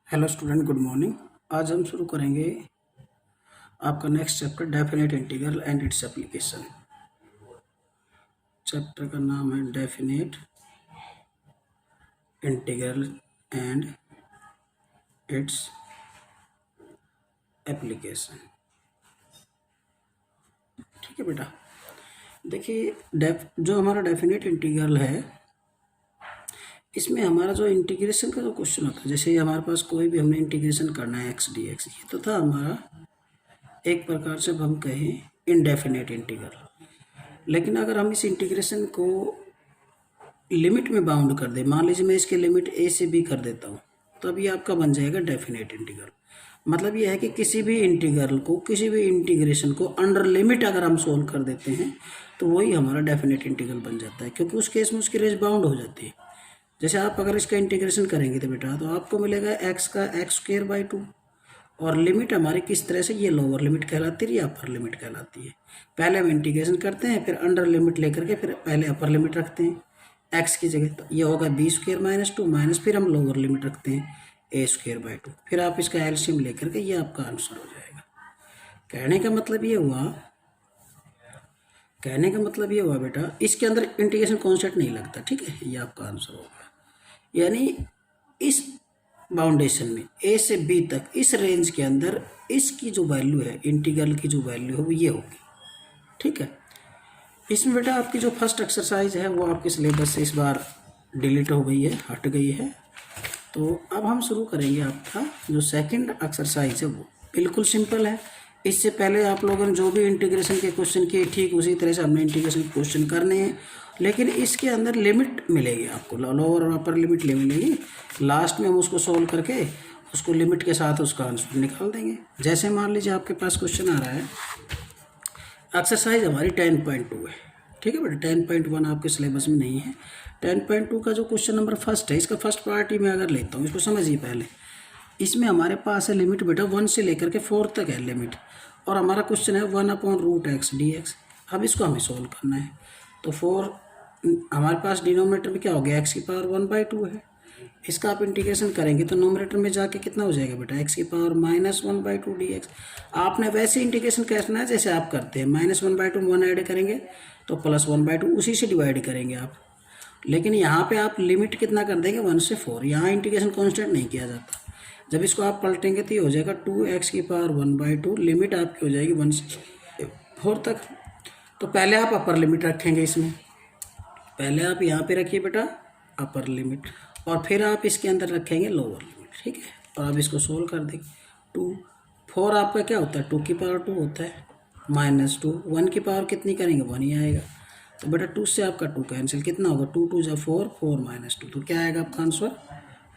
Hello student, good morning. आज हम शुरू करेंगे आपका next chapter definite integral and its application. Chapter का नाम है definite integral and its application. ठीक है बेटा, देखिए जो हमारा डेफिनेट इंटीग्रल है, इसमें हमारा जो इंटीग्रेशन का जो क्वेश्चन होता है, जैसे हमारे पास कोई भी हमने इंटीग्रेशन करना है एक्स डी एक्स, ये तो था हमारा एक प्रकार से हम कहें इनडेफिनेट इंटीग्रल। लेकिन अगर हम इस इंटीग्रेशन को लिमिट में बाउंड कर दें, मान लीजिए मैं इसके लिमिट ए से बी कर देता हूँ, तब ये आपका बन जाएगा डेफिनेट इंटीग्रल। मतलब ये है कि किसी भी इंटीग्रल को, किसी भी इंटीग्रेशन को अंडर लिमिट अगर हम सोल्व कर देते हैं तो वही हमारा डेफिनेट इंटीग्रल बन जाता है, क्योंकि उस केस में उसकी रेंज बाउंड हो जाती है। जैसे आप अगर इसका इंटीग्रेशन करेंगे तो बेटा, तो आपको मिलेगा एक्स का एक्स स्क्वायर बाई 2, और लिमिट हमारी किस तरह से, ये लोअर लिमिट कहलाती है या अपर लिमिट कहलाती है। पहले हम इंटीग्रेशन करते हैं, फिर अंडर लिमिट लेकर के फिर पहले अपर लिमिट रखते हैं एक्स की जगह, तो ये होगा बी स्क्वायर माइनस 2 माइनस, फिर हम लोअर लिमिट रखते हैं ए स्क्वायर बाई 2, फिर आप इसका एलसीएम लेकर के ये आपका आंसर हो जाएगा। कहने का मतलब ये हुआ बेटा, इसके अंदर इंटीग्रेशन कॉन्सेप्ट नहीं लगता। ठीक है, ये आपका आंसर होगा। यानी इस बाउंडेशन में ए से बी तक, इस रेंज के अंदर इसकी जो वैल्यू है, इंटीग्रल की जो वैल्यू है वो ये होगी। ठीक है, इसमें बेटा आपकी जो फर्स्ट एक्सरसाइज है वो आपके सिलेबस से इस बार डिलीट हो गई है, हट गई है। तो अब हम शुरू करेंगे आपका जो सेकंड एक्सरसाइज है, वो बिल्कुल सिंपल है। इससे पहले आप लोगों ने जो भी इंटीग्रेशन के क्वेश्चन किए, ठीक उसी तरह से हमने इंटीग्रेशन के क्वेश्चन करने हैं, लेकिन इसके अंदर लिमिट मिलेगी आपको, लोअर और अपर लिमिट मिलेगी। लास्ट में हम उसको सोल्व करके उसको लिमिट के साथ उसका आंसर निकाल देंगे। जैसे मान लीजिए आपके पास क्वेश्चन आ रहा है, एक्सरसाइज हमारी 10.2 है। ठीक है बेटा, 10.1 आपके सिलेबस में नहीं है। 10.2 का जो क्वेश्चन नंबर फर्स्ट है, इसका फर्स्ट पार्ट ही मैं अगर लेता हूँ, इसको समझिए पहले। इसमें हमारे पास है लिमिट बेटा 1 से लेकर के 4 तक है लिमिट, और हमारा क्वेश्चन है 1/√x dx। अब इसको हमें सोल्व करना है। तो 4 हमारे पास डिनोमिनेटर में क्या हो गया, x की पावर 1/2 है। इसका आप इंटीग्रेशन करेंगे तो नोमिनेटर में जाके कितना हो जाएगा बेटा, x की पावर -1/2 dx। आपने वैसे इंटीग्रेशन करना है जैसे आप करते हैं, -1/2 में 1 ऐड करेंगे तो +1/2, उसी से डिवाइड करेंगे आप। लेकिन यहाँ पे आप लिमिट कितना कर देंगे, 1 से 4। यहाँ इंटीग्रेशन कॉन्स्टेंट नहीं किया जाता। जब इसको आप पलटेंगे तो ये हो जाएगा 2x की पावर 1/2, लिमिट आपकी हो जाएगी 1 से 4 तक। तो पहले आप अपर लिमिट रखेंगे इसमें, पहले आप यहाँ पे रखिए बेटा अपर लिमिट, और फिर आप इसके अंदर रखेंगे लोअर लिमिट। ठीक है, और अब इसको सोल्व कर देंगे। 2 4 आपका क्या होता है, 2 की पावर 2 होता है, -2, 1 की पावर कितनी करेंगे, 1 ही आएगा। तो बेटा 2 से आपका 2 कैंसिल, कितना होगा, 2 2 × 4, 4 -2, तो क्या आएगा आपका आंसर,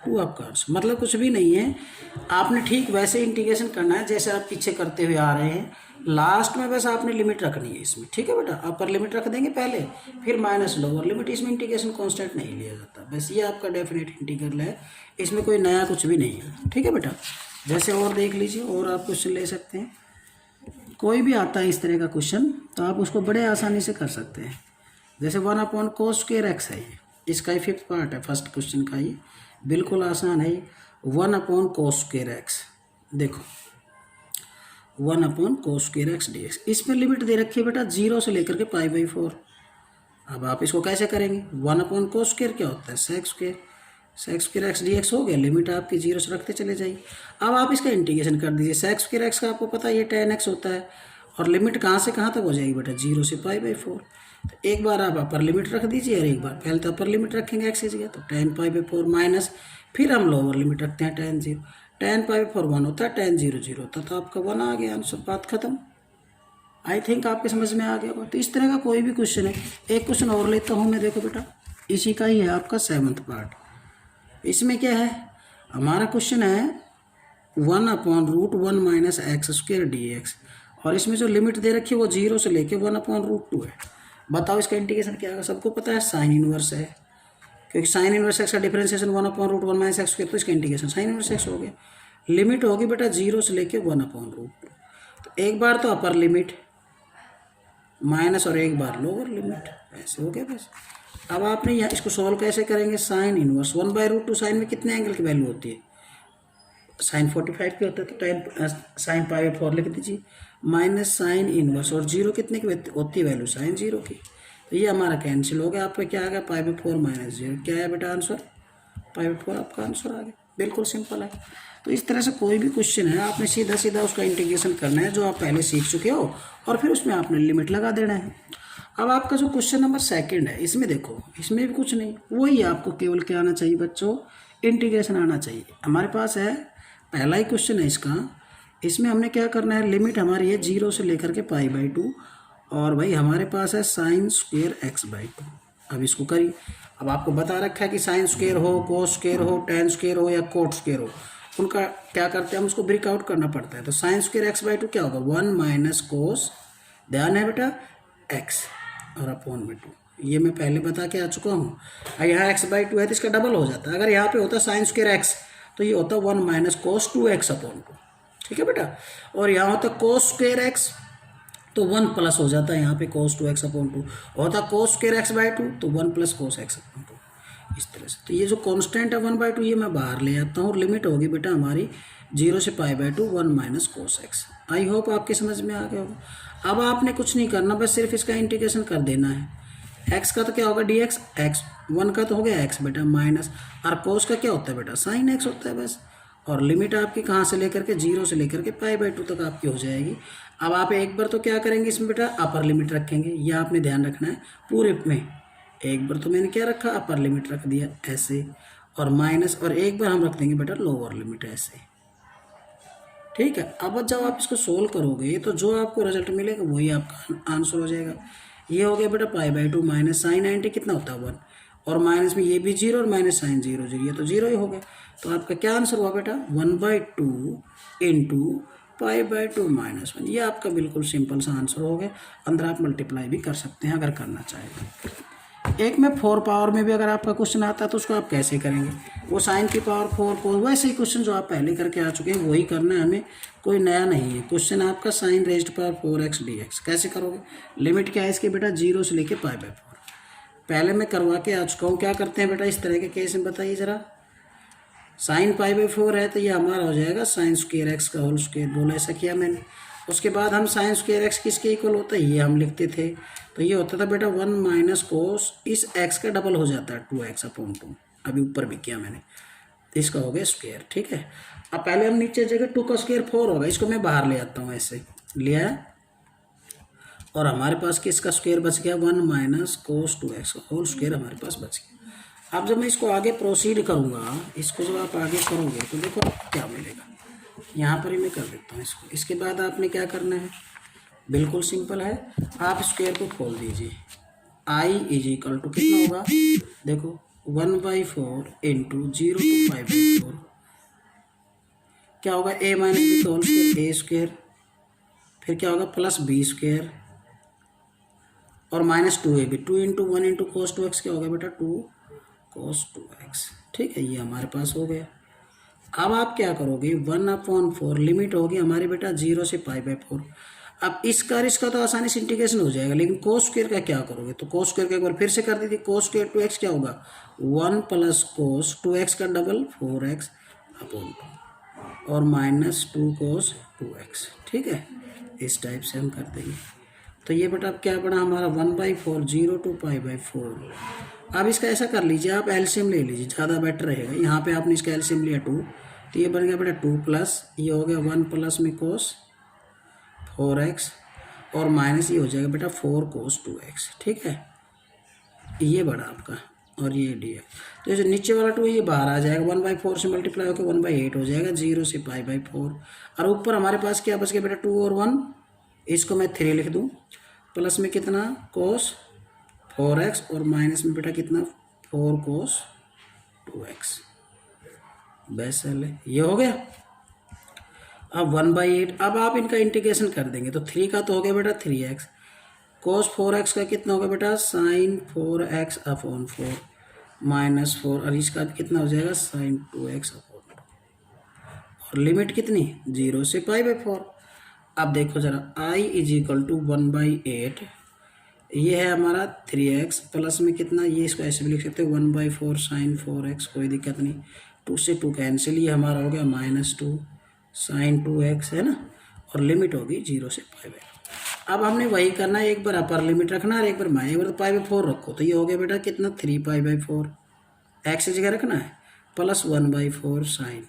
2 आपका आंसर। मतलब कुछ भी नहीं है, आपने ठीक वैसे इंटीग्रेशन करना है जैसे आप पीछे करते हुए आ रहे हैं। लास्ट में बस आपने लिमिट रखनी है इसमें। ठीक है बेटा, अपर लिमिट रख देंगे पहले, फिर माइनस लोअर लिमिट। इसमें इंटीग्रेशन कांस्टेंट नहीं लिया जाता। बस ये आपका डेफिनेट इंटीग्रल है, इसमें कोई नया कुछ भी नहीं है। ठीक है बेटा, जैसे और देख लीजिए, और आप क्वेश्चन ले सकते हैं। कोई भी आता है इस तरह का क्वेश्चन तो आप उसको बड़े आसानी से कर सकते हैं। जैसे 1/cos² है, ये इसका ही 5th पार्ट है फर्स्ट क्वेश्चन का, ये बिल्कुल आसान है। 1/cos²x, देखो 1/cos² dx। इसमें लिमिट दे रखी है बेटा 0 से लेकर के π/4। अब आप इसको कैसे करेंगे, 1/cos² क्या होता है, sec² x dx हो गया, लिमिट आपकी 0 से रखते चले जाइए। अब आप इसका इंटीग्रेशन कर दीजिए। sec² x का आपको पता है ये tan x होता है, और लिमिट कहाँ से कहाँ तक हो जाएगी बेटा, 0 से π/4। तो एक बार आप अपर लिमिट रख दीजिए, और एक बार पहले तो अपर लिमिट रखेंगे x की जगह, तो tan π/4 माइनस, फिर हम लोअर लिमिट रखते हैं tan 0। tan π/4 1 होता है, tan 0 0 होता है, तो आपका 1 आ गया आंसर, बात खत्म। आई थिंक आपके समझ में आ गया होगा। तो इस तरह का कोई भी क्वेश्चन है। एक क्वेश्चन और लेता हूँ मैं, देखो बेटा इसी का ही है आपका 7th पार्ट। इसमें क्या है, हमारा क्वेश्चन है 1/√1 - x² dx, और इसमें जो लिमिट दे रखी है वो 0 से लेके 1/√2 है। बताओ इसका इंटीग्रेशन क्या होगा, सबको पता है साइन इनवर्स है, क्योंकि साइन इनवर्स एक्स का डिफरेंशिएशन 1/√1 - x², तो इसका इंटीग्रेशन साइन इनवर्स एक्स हो गया। लिमिट होगी बेटा 0 से लेके 1/√2। तो एक बार तो अपर लिमिट माइनस, और एक बार लोअर लिमिट, ऐसे हो गया बस। अब आपने यहाँ इसको सॉल्व कैसे करेंगे, साइन इनवर्स 1/√2, साइन में कितने एंगल की वैल्यू होती है, साइन 45 के होता है तो टेन साइन पाई बाई 4 लिख दीजिए, माइनस साइन इनवर्स, और जीरो कितने की होती है वैल्यू, साइन जीरो की। तो ये हमारा कैंसिल हो गया, आपका क्या आ गया पाई बाई 4 माइनस जीरो, क्या है बेटा आंसर, पाई बाई 4 आपका आंसर आ गया। बिल्कुल सिंपल है। तो इस तरह से कोई भी क्वेश्चन है आपने सीधा सीधा उसका इंटीग्रेशन करना है जो आप पहले सीख चुके हो, और फिर उसमें आपने लिमिट लगा देना है। अब आपका जो क्वेश्चन नंबर सेकंड है, इसमें देखो, इसमें भी कुछ नहीं, वही आपको केवल क्या आना चाहिए बच्चों, इंटीग्रेशन आना चाहिए। हमारे पास है पहला ही क्वेश्चन है इसका, इसमें हमने क्या करना है, लिमिट हमारी है 0 से लेकर के पाई बाई 2, और भाई हमारे पास है साइन स्क्वेयर एक्स बाई 2। अब इसको करिए। अब आपको बता रखा है कि साइन स्क्वेयर हो, कोस स्क्वेयर हो, टेन स्क्वेयर हो या कोट स्क्वेयर हो, उनका क्या करते हैं हम उसको ब्रेकआउट करना पड़ता है। तो साइन स्क्वेयर एक्स बाई 2 क्या होगा, 1 माइनस कोस, ध्यान है बेटा, एक्स और अपॉन में 2, ये मैं पहले बता के आ चुका हूँ। और यहाँ एक्स बाई 2 है तो इसका डबल हो जाता है। अगर यहाँ पे होता साइन स्क्वेयर एक्स तो ये होता 1 माइनस कोस 2x अपॉन 2, ठीक है बेटा। और यहाँ होता कोस स्क्वेयर एक्स तो 1 प्लस हो जाता है यहाँ पे कोस 2x अपॉन 2, होता कोस स्क्वेयर एक्स बाई 2 तो 1 प्लस कोस एक्स अपॉन 2, इस तरह से। तो ये जो कांस्टेंट है 1/2 ये मैं बाहर ले आता हूँ, और लिमिट होगी बेटा हमारी 0 से pi by 2 1 minus cos x. I hope आपके समझ में आ गया होगा। अब आपने कुछ नहीं करना, बस सिर्फ इसका इंटीग्रेशन कर देना है। एक्स का तो क्या होगा dx, एक्स 1 का तो हो गया एक्स बेटा माइनस, और कोस का क्या होता है बेटा साइन एक्स होता है बस। और लिमिट आपकी कहाँ से लेकर के 0 से लेकर के पाई बाई 2 तक आपकी हो जाएगी। अब आप एक बार तो क्या करेंगे इसमें बेटा अपर लिमिट रखेंगे, यह आपने ध्यान रखना है पूरे में। एक बार तो मैंने क्या रखा अपर लिमिट रख दिया ऐसे, और माइनस, और एक बार हम रख देंगे बेटा लोअर लिमिट ऐसे, ठीक है। अब जब आप इसको सोल्व करोगे तो जो आपको रिजल्ट मिलेगा वही आपका आंसर हो जाएगा। ये हो गया बेटा पाई बाई 2 माइनस साइन 90 कितना होता है 1, और माइनस में ये भी 0 और माइनस साइन 0 0, ये तो 0 ही हो गया। तो आपका क्या आंसर हुआ बेटा 1/2 इंटू पाई बाई 2 माइनस 1, ये आपका बिल्कुल सिंपल सा आंसर हो गया। अंदर आप मल्टीप्लाई भी कर सकते हैं अगर करना चाहें। एक में 4 पावर में भी अगर आपका क्वेश्चन आता है तो उसको आप कैसे करेंगे, वो साइन की पावर 4 को वैसे ही क्वेश्चन जो आप पहले करके आ चुके हैं वही करना है हमें, कोई नया नहीं है। क्वेश्चन आपका sign raised power 4x dx कैसे करोगे, लिमिट क्या है इसके बेटा 0 से लेके पाई बाई 4, पहले मैं करवा के आ चुका हूँ। क्या करते हैं बेटा इस तरह के केस में बताइए ज़रा, साइन पाई बाई 4 है तो ये हमारा हो जाएगा साइन स्क्वेयर एक्स का होल स्क्वेयर, बोला ऐसा किया मैंने। उसके बाद हम साइन स्क्वेयर एक्स किसके इक्वल होता है ये हम लिखते थे, तो ये होता था बेटा 1 माइनस कोस, इस एक्स का डबल हो जाता है 2x अपॉन 2, अभी ऊपर भी किया मैंने, इसका हो गया स्क्वेयर, ठीक है। अब पहले हम नीचे जगह 2 का स्क्वेयर 4 होगा, इसको मैं बाहर ले आता हूँ ऐसे लिया, और हमारे पास किसका स्क्वेयर बच गया 1 माइनस कोस 2x का होल स्क्वेयर हमारे पास बच गया। अब जब मैं इसको आगे प्रोसीड करूँगा, इसको जब आप आगे करोगे तो देखो क्या मिलेगा, यहाँ पर ही मैं कर देता हूँ इसको। इसके बाद आपने क्या करना है, बिल्कुल सिंपल है, आप स्क्वायर को खोल दीजिए, i इज इक्वल टू कितना होगा, देखो 1/4 इंटू 0 to 5/4 क्या होगा a minus b whole square, a square, फिर क्या होगा प्लस बी स्क्वायर, और minus 2ab, 2 into 1 into cos 2x क्या होगा बेटा 2 कोस 2x, ठीक है। ये हमारे पास हो गया। अब आप क्या करोगे 1/4 लिमिट होगी हमारी बेटा 0 से पाई बाई 4। अब इसका तो आसानी से इंटीग्रेशन हो जाएगा, लेकिन कोस स्क्वायर का क्या करोगे, तो कोस स्क्वायर का एक बार फिर से कर दीजिए, कोस स्क्वायर 2x क्या होगा 1 प्लस कोस 2x का डबल 4x अपॉन 2, और माइनस 2 कोस 2x, ठीक है। इस टाइप से हम कर देंगे। तो ये बेटा अब क्या बना हमारा 1/4 0 to पाई बाई 4। अब इसका ऐसा कर लीजिए आप एलसीएम ले लीजिए, ज़्यादा बेटर रहेगा। यहाँ पे आपने इसका एलसीएम लिया 2, तो ये बन गया बेटा 2 प्लस ये हो गया 1 प्लस में कोस 4x, और माइनस ये हो जाएगा बेटा 4 कोस 2x, ठीक है। ये बड़ा आपका, और ये dx, तो जो नीचे वाला 2 ये बाहर आ जाएगा, 1/4 से मल्टीप्लाई होकर 1/8 हो जाएगा 0 से पाई बाई 4। और ऊपर हमारे पास क्या बच गया बेटा 2 और 1, इसको मैं 3 लिख दूँ, प्लस में कितना कोस 4x, और माइनस में बेटा कितना 4 कोस 2x, बस है, ये हो गया। अब 1/8, अब आप इनका इंटीग्रेशन कर देंगे तो 3 का तो हो गया बेटा 3x, कोस 4x का कितना होगा बेटा साइन 4x अपॉन 4 माइनस 4, और इसका कितना हो जाएगा साइन 2x अपॉन 2, और लिमिट कितनी 0 से पाई बाई 4। अब देखो जरा i इज इक्वल टू 1/8, ये है हमारा 3x, प्लस में कितना, ये इसको ऐसे भी लिख सकते हो 1/4 साइन 4x, कोई दिक्कत नहीं, 2 से 2 कैंसिल, ये हमारा हो गया -2 sin 2x है ना, और लिमिट होगी 0 से π/2। अब हमने वही करना है, एक बार अपर लिमिट रखना है और एक बार π/4 रखो, तो ये हो गया बेटा कितना 3π/4, x की जगह रखना है, प्लस 1/4 साइन।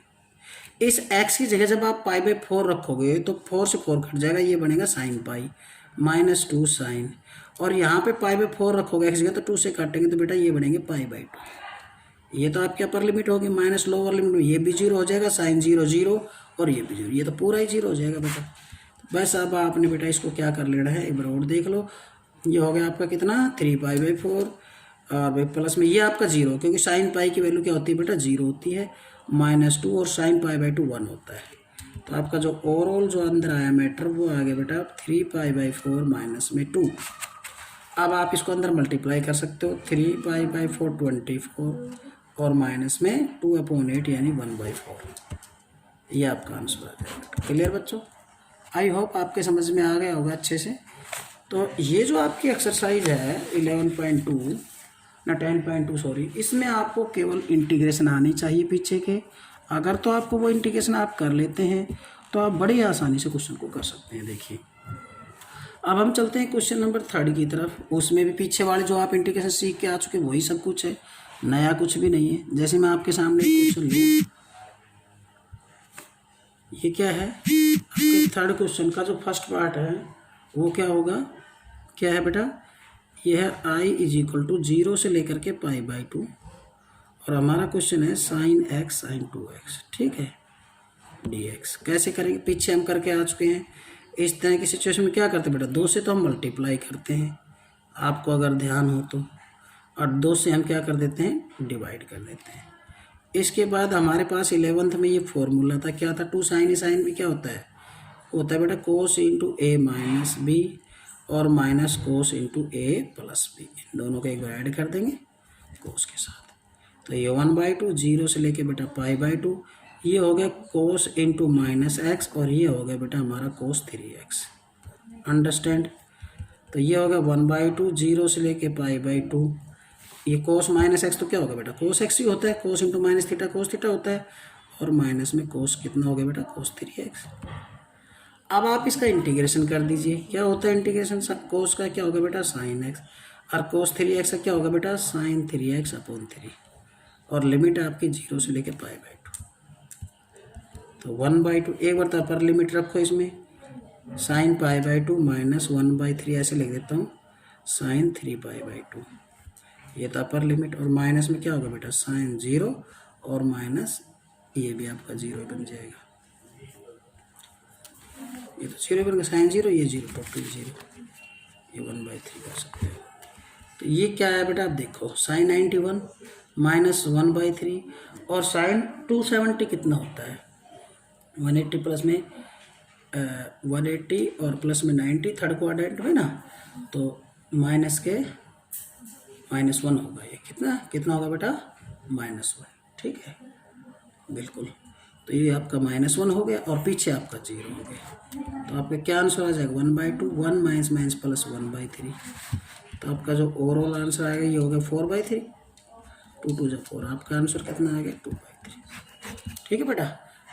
इस x की जगह जब आप π/4 रखोगे तो 4 से 4 कट जाएगा, ये बनेगा sin पाई -2 साइन, और यहाँ पे π/4 रखोगे x की जगह तो 2 से काटेंगे तो बेटा ये बनेंगे π/2। ये तो आपकी अपर लिमिट होगी, माइनस लोअर लिमिट में ये भी 0 हो जाएगा, साइन 0 0 और ये भी 0, ये तो पूरा ही 0 हो जाएगा बेटा। बस अब आपने बेटा इसको क्या कर लेना है, एक बार और देख लो, ये हो गया आपका कितना 3π/4 और भाई प्लस में ये आपका 0, क्योंकि साइन पाई की वैल्यू क्या होती है बेटा 0 होती है, -2 और साइन π/2 1 होता है। तो आपका जो ओवरऑल जो अंदर आया मैटर वो आ गया बेटा 3π/4 माइनस में 2। अब आप इसको अंदर मल्टीप्लाई कर सकते हो, 3π/4 24 और माइनस में 2/8 यानी 1/4, ये आपका आंसर आ जाएगा। क्लियर बच्चों, आई होप आपके समझ में आ गया होगा अच्छे से। तो ये जो आपकी एक्सरसाइज है 11.2 ना 10.2 सॉरी, इसमें आपको केवल इंटीग्रेशन आनी चाहिए पीछे के। अगर तो आपको वो इंटीग्रेशन आप कर लेते हैं तो आप बड़ी आसानी से क्वेश्चन को कर सकते हैं। देखिए अब हम चलते हैं क्वेश्चन नंबर 3 की तरफ। उसमें भी पीछे वाले जो आप इंटीग्रेशन सीख के आ चुके वही सब कुछ है, नया कुछ भी नहीं है। जैसे मैं आपके सामने क्वेश्चन लूँ, ये क्या है आपके 3rd क्वेश्चन का जो फर्स्ट पार्ट है वो क्या होगा, क्या है बेटा, ये है i = 0 से लेकर के π/2 और हमारा क्वेश्चन है sin x sin 2x, ठीक है, dx। कैसे करेंगे, पीछे हम करके आ चुके हैं। इस तरह की सिचुएशन में क्या करते हैं बेटा, 2 से तो हम मल्टीप्लाई करते हैं, आपको अगर ध्यान हो तो, और 2 से हम क्या कर देते हैं डिवाइड कर देते हैं। इसके बाद हमारे पास 11th में ये फॉर्मूला था, क्या था, 2 sin भी क्या होता है बेटा cos × a माइनस b और minus cos × a plus b, इन दोनों को एक बार ऐड कर देंगे cos के साथ। तो ये 1/2 0 से लेके बेटा π/2, ये हो गया cos × -x और ये हो गया बेटा हमारा cos 3x। अंडरस्टैंड। तो ये हो गया 1/2 0 से लेके π/2, ये cos -x तो क्या होगा बेटा cos x ही होता है, cos × -θ cos θ होता है, और माइनस में cos कितना हो गया बेटा cos 3x। अब आप इसका इंटीग्रेशन कर दीजिए, क्या होता है इंटीग्रेशन, cos का क्या होगा बेटा sin x और cos 3x का क्या होगा बेटा sin 3x/3, और लिमिट आपकी 0 से लेके π/2। तो 1/2 एक बार तो अपर लिमिट रखो, इसमें sin π/2 माइनस 1/3 ऐसे लिख देता हूँ sin 3π/2, ये तो अपर लिमिट, और माइनस में क्या होगा बेटा sin 0 और माइनस ये भी आपका 0 बन जाएगा, ये तो 0 बन गया sin 0, ये 0 टोटल 0, ये 1/3 कर सकते हैं। तो ये क्या है बेटा, आप देखो sin 91 माइनस 1/3 और sin 270 कितना होता है 180 प्लस में 180 और प्लस में 90 3rd क्वाड्रेंट में ना, तो माइनस के -1 होगा, ये कितना होगा बेटा -1, ठीक है बिल्कुल। तो ये आपका -1 हो गया और पीछे आपका 0 हो गया, तो आपका क्या आंसर आ जाएगा 1/2, 1 माइनस प्लस 1/3। तो आपका जो ओवरऑल आंसर आएगा ये हो गया 4/3, 2 2 4, आपका आंसर कितना आ गया 2/3, ठीक है बेटा।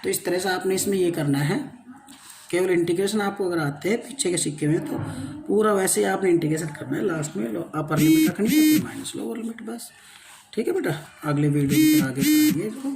तो इस तरह से आपने इसमें ये करना है, केवल इंटीग्रेशन आपको अगर आते हैं पीछे के सिक्के में तो पूरा वैसे ही आपने इंटीग्रेशन करना है, लास्ट में अपर लिमिट रखनी है फिर माइनस लोअर लिमिट, बस ठीक है बेटा। अगले वीडियो में आगे करेंगे इसको।